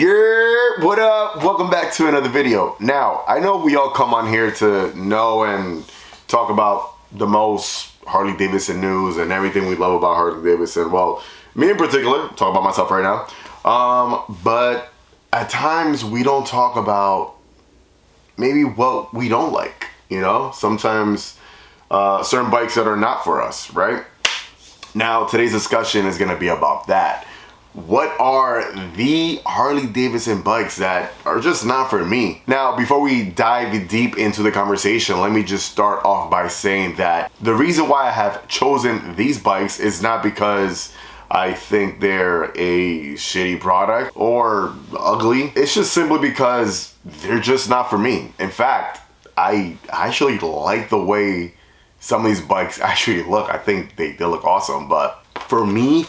What up? Welcome back to another video. Now, I know we all come on here to know and talk about the most Harley Davidson news and everything we love about Harley Davidson. Well, me in particular, talk about myself right now. But at times we don't talk about maybe what we don't like, you know? Sometimes certain bikes that are not for us, right? Now, today's discussion is gonna be about that. What are the Harley Davidson bikes that are just not for me? Now, before we dive deep into the conversation, let me just start off by saying that the reason why I have chosen these bikes is not because I think they're a shitty product or ugly. It's just simply because they're just not for me. In fact, I actually like the way some of these bikes actually look. I think they look awesome, but for me,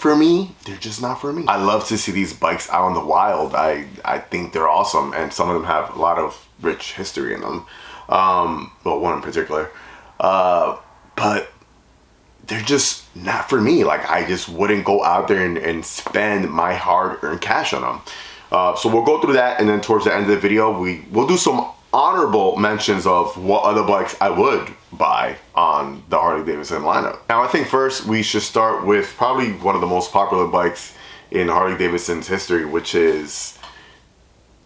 they're just not for me. I love to see these bikes out in the wild. I think they're awesome, and some of them have a lot of rich history in them. Well, one in particular. But they're just not for me. Like, I just wouldn't go out there and spend my hard-earned cash on them. So we'll go through that, and then towards the end of the video, we'll do some honorable mentions of what other bikes I would buy on the Harley Davidson lineup. Now, I think first we should start with probably one of the most popular bikes in Harley Davidson's history, which is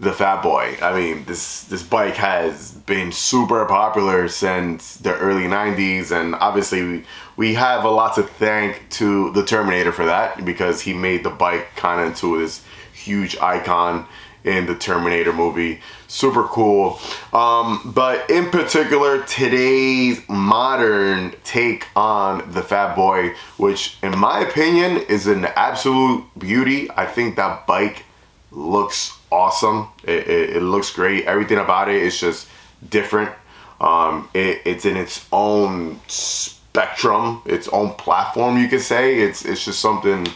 the Fat Boy. I mean, this bike has been super popular since the early 90s, and obviously we have a lot to thank to the Terminator for that, because he made the bike kind of into this huge icon in the Terminator movie. Super cool. But in particular, today's modern take on the Fat Boy, which in my opinion is an absolute beauty. I think that bike looks awesome. It looks great. Everything about it is just different. It's in its own spectrum, its own platform, you could say. It's just something,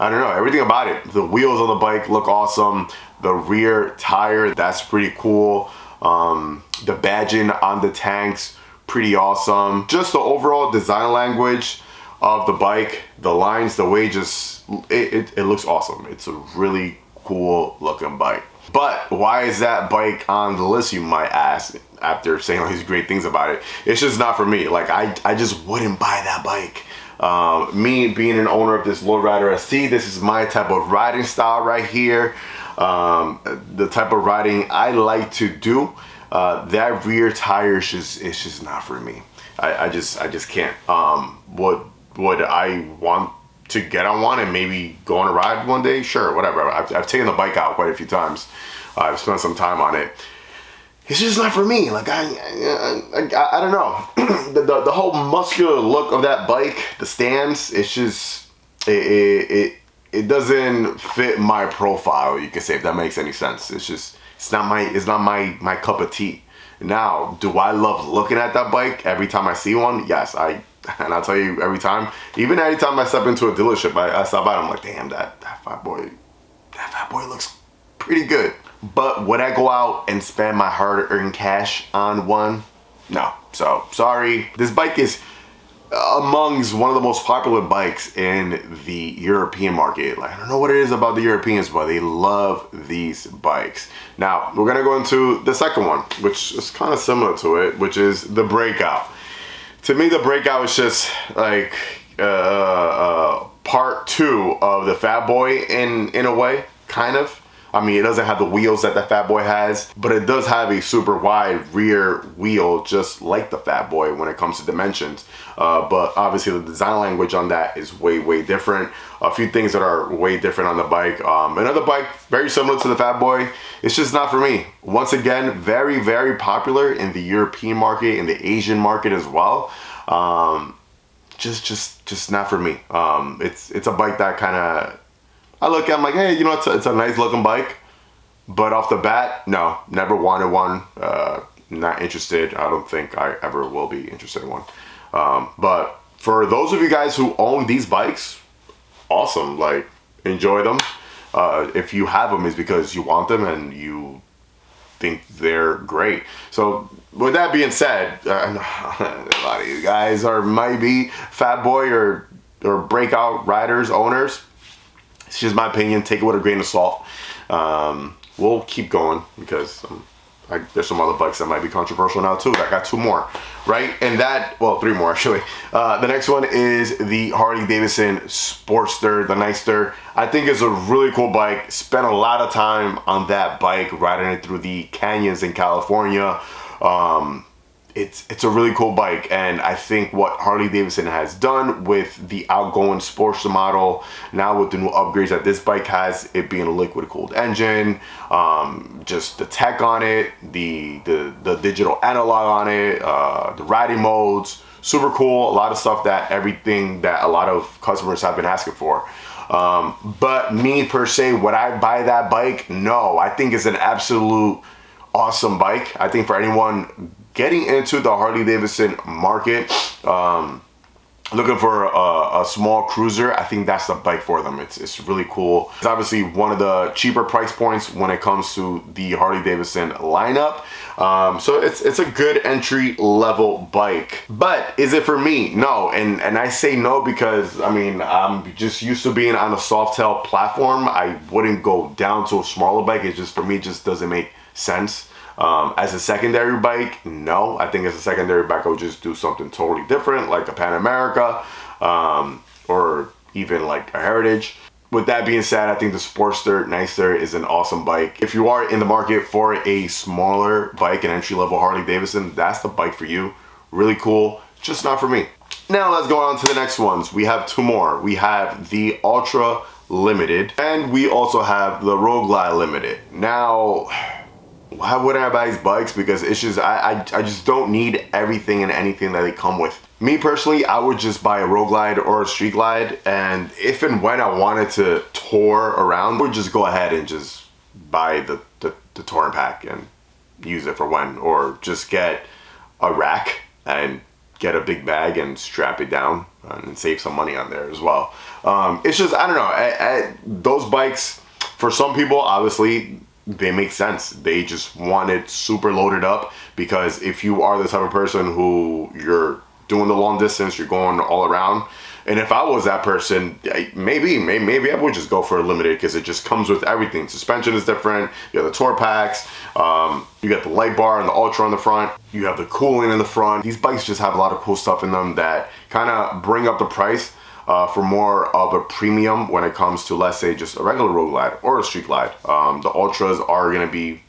I don't know, everything about it. The wheels on the bike look awesome. The rear tire, that's pretty cool. The badging on the tanks, pretty awesome. Just the overall design language of the bike, the lines, the way it looks awesome. It's a really cool looking bike. But why is that bike on the list, you might ask, after saying all these great things about it? It's just not for me. Like, I just wouldn't buy that bike. Me being an owner of this lowrider ST, this is my type of riding style right here. The type of riding I like to do. That rear tire is just not for me. I just can't. Would I want to get on one and maybe go on a ride one day? Sure, whatever. I've taken the bike out quite a few times. I've spent some time on it. It's just not for me. Like, I don't know. the whole muscular look of that bike, the stance, it's just it doesn't fit my profile, you could say, if that makes any sense. It's not my cup of tea. Now, do I love looking at that bike every time I see one? Yes, and I'll tell you, every time, even every time I step into a dealership, I stop by, I'm like, damn, that Fat Boy looks pretty good. But would I go out and spend my hard-earned cash on one? No. So, sorry. This bike is amongst one of the most popular bikes in the European market. Like, I don't know what it is about the Europeans, but they love these bikes. Now, we're gonna go into the second one, which is kind of similar to it, which is the Breakout. To me, the Breakout is just like part two of the Fat Boy in a way, kind of. I mean, it doesn't have the wheels that the Fat Boy has, but it does have a super wide rear wheel, just like the Fat Boy when it comes to dimensions. But obviously the design language on that is way different. A few things that are way different on the bike. Another bike very similar to the Fat Boy. It's just not for me. Once again, very popular in the European market, in the Asian market as well. Just not for me. It's a bike that kind of, I look at, I'm like, hey, you know, it's a nice looking bike, but off the bat, no, never wanted one. Not interested. I don't think I ever will be interested in one. But for those of you guys who own these bikes, awesome. Like, enjoy them. If you have them, it's because you want them and you think they're great. So with that being said, a lot of you guys might be Fat Boy or Breakout riders, owners. It's just my opinion. Take it with a grain of salt. we'll keep going because there's some other bikes that might be controversial now too. I got 2 more, right? And that, well, 3 more actually. The next one is the Harley Davidson Sportster, the Nightster. I think it's a really cool bike. Spent a lot of time on that bike, riding it through the canyons in California. It's a really cool bike, and I think what Harley Davidson has done with the outgoing Sportster model, now with the new upgrades that this bike has, it being a liquid cooled engine, just the tech on it, the digital analog on it, the riding modes, super cool. A lot of stuff, everything that a lot of customers have been asking for. But me per se, would I buy that bike? No. I think it's an absolute awesome bike. I think for anyone getting into the Harley Davidson market, looking for a small cruiser, I think that's the bike for them. It's really cool. It's obviously one of the cheaper price points when it comes to the Harley Davidson lineup. So it's a good entry level bike. But is it for me? No. And I say no because, I mean, I'm just used to being on a softail platform. I wouldn't go down to a smaller bike. It just, for me, just doesn't make sense. As a secondary bike, no. I think as a secondary bike, I would just do something totally different, like a Pan America, or even like a Heritage. With that being said, I think the Sportster Nightster is an awesome bike. If you are in the market for a smaller bike, an entry-level Harley Davidson, that's the bike for you. Really cool, just not for me. Now let's go on to the next ones. We have 2 more. We have the Ultra Limited, and we also have the Road Glide Limited. Now, why wouldn't I buy these bikes? Because it's just, I just don't need everything and anything that they come with. Me personally, I would just buy a Road Glide or a Street Glide, and if and when I wanted to tour around, I would just go ahead and just buy the touring pack and use it for when, or just get a rack and get a big bag and strap it down and save some money on there as well. It's just, I don't know, those bikes, for some people, obviously, they make sense. They just want it super loaded up, because if you are the type of person who you're doing the long distance, you're going all around, and if I was that person, maybe I would just go for a Limited, because it just comes with everything. Suspension is different, you have the tour packs, you got the light bar and the Ultra on the front, you have the cooling in the front. These bikes just have a lot of cool stuff in them that kind of bring up the price for more of a premium when it comes to, let's say, just a regular Road Glide or a Street Glide. The Ultras are going to be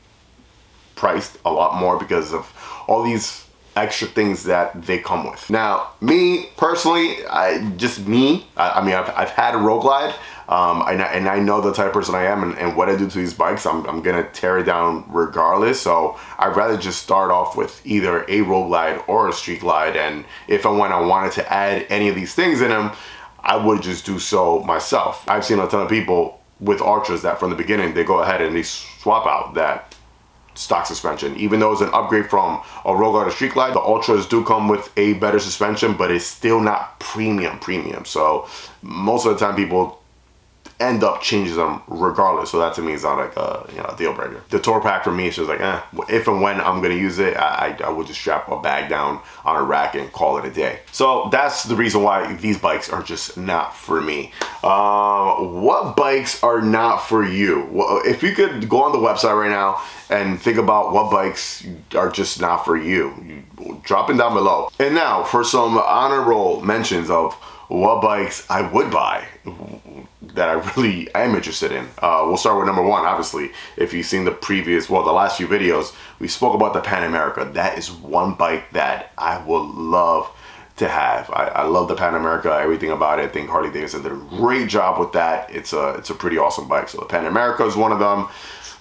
priced a lot more because of all these extra things that they come with. Now, me personally, I mean, I've had a Road Glide, and I know the type of person I am, and what I do to these bikes, I'm gonna tear it down regardless. So I'd rather just start off with either a Road Glide or a Street Glide, and if and when I wanted to add any of these things in them, I would just do so myself. I've seen a ton of people with Ultras that from the beginning, they go ahead and they swap out that stock suspension. Even though it's an upgrade from a Road Glide or Street Glide, the Ultras do come with a better suspension, but it's still not premium. So most of the time people end up changing them regardless. So that to me is not like a deal breaker. The tour pack for me is just like, if and when I'm gonna use it, I would just strap a bag down on a rack and call it a day. So that's the reason why these bikes are just not for me. What bikes are not for you? Well, if you could go on the website right now and think about what bikes are just not for you, drop it down below. And now for some honor roll mentions of what bikes I would buy that I really am interested in. We'll start with number 1, obviously. If you've seen the last few videos, we spoke about the Pan America. That is one bike that I would love to have. I love the Pan America, everything about it. I think Harley Davidson did a great job with that. It's a pretty awesome bike. So the Pan America is one of them.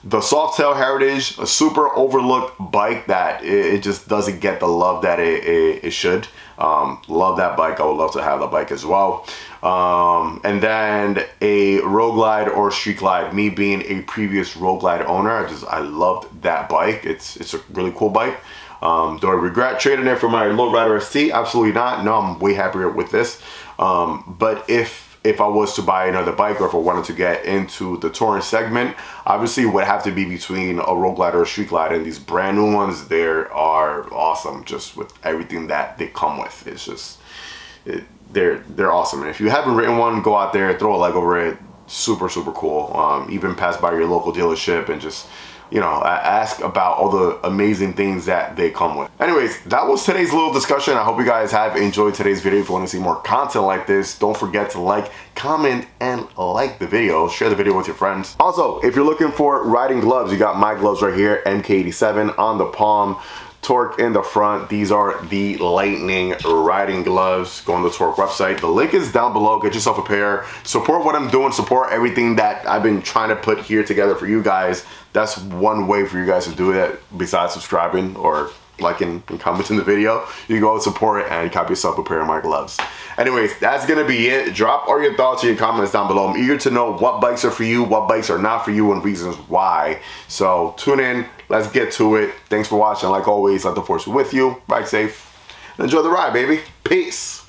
The Softail Heritage, a super overlooked bike that it just doesn't get the love that it should. Love that bike. I would love to have that bike as well. And then a Road Glide or Street Glide. Me being a previous Road Glide owner, I loved that bike. It's a really cool bike. Do I regret trading it for my Lowrider ST? Absolutely not. No, I'm way happier with this. But if I was to buy another bike, or if I wanted to get into the touring segment, obviously it would have to be between a Road Glide or a Street Glide. And these brand new ones, they are awesome, just with everything that they come with. It's just, they're awesome. And if you haven't ridden one, go out there, throw a leg over it, super cool. Even pass by your local dealership and just, you know, ask about all the amazing things that they come with. Anyways, that was today's little discussion. I hope you guys have enjoyed today's video. If you want to see more content like this, don't forget to like, comment, and like the video. Share the video with your friends. Also, if you're looking for riding gloves, you got my gloves right here, MK87 on the palm, Torque in the front. These are the Lightning riding gloves. Go on the Torque website. The link is down below. Get yourself a pair. Support what I'm doing. Support everything that I've been trying to put here together for you guys. That's one way for you guys to do it, besides subscribing or liking and commenting the video. You can go and support it and copy yourself a pair of my gloves. Anyways, that's gonna be it. Drop all your thoughts and your comments down below. I'm eager to know what bikes are for you, what bikes are not for you, and reasons why. So tune in, let's get to it. Thanks for watching. Like always, let the force be with you. Ride safe and enjoy the ride, baby. Peace.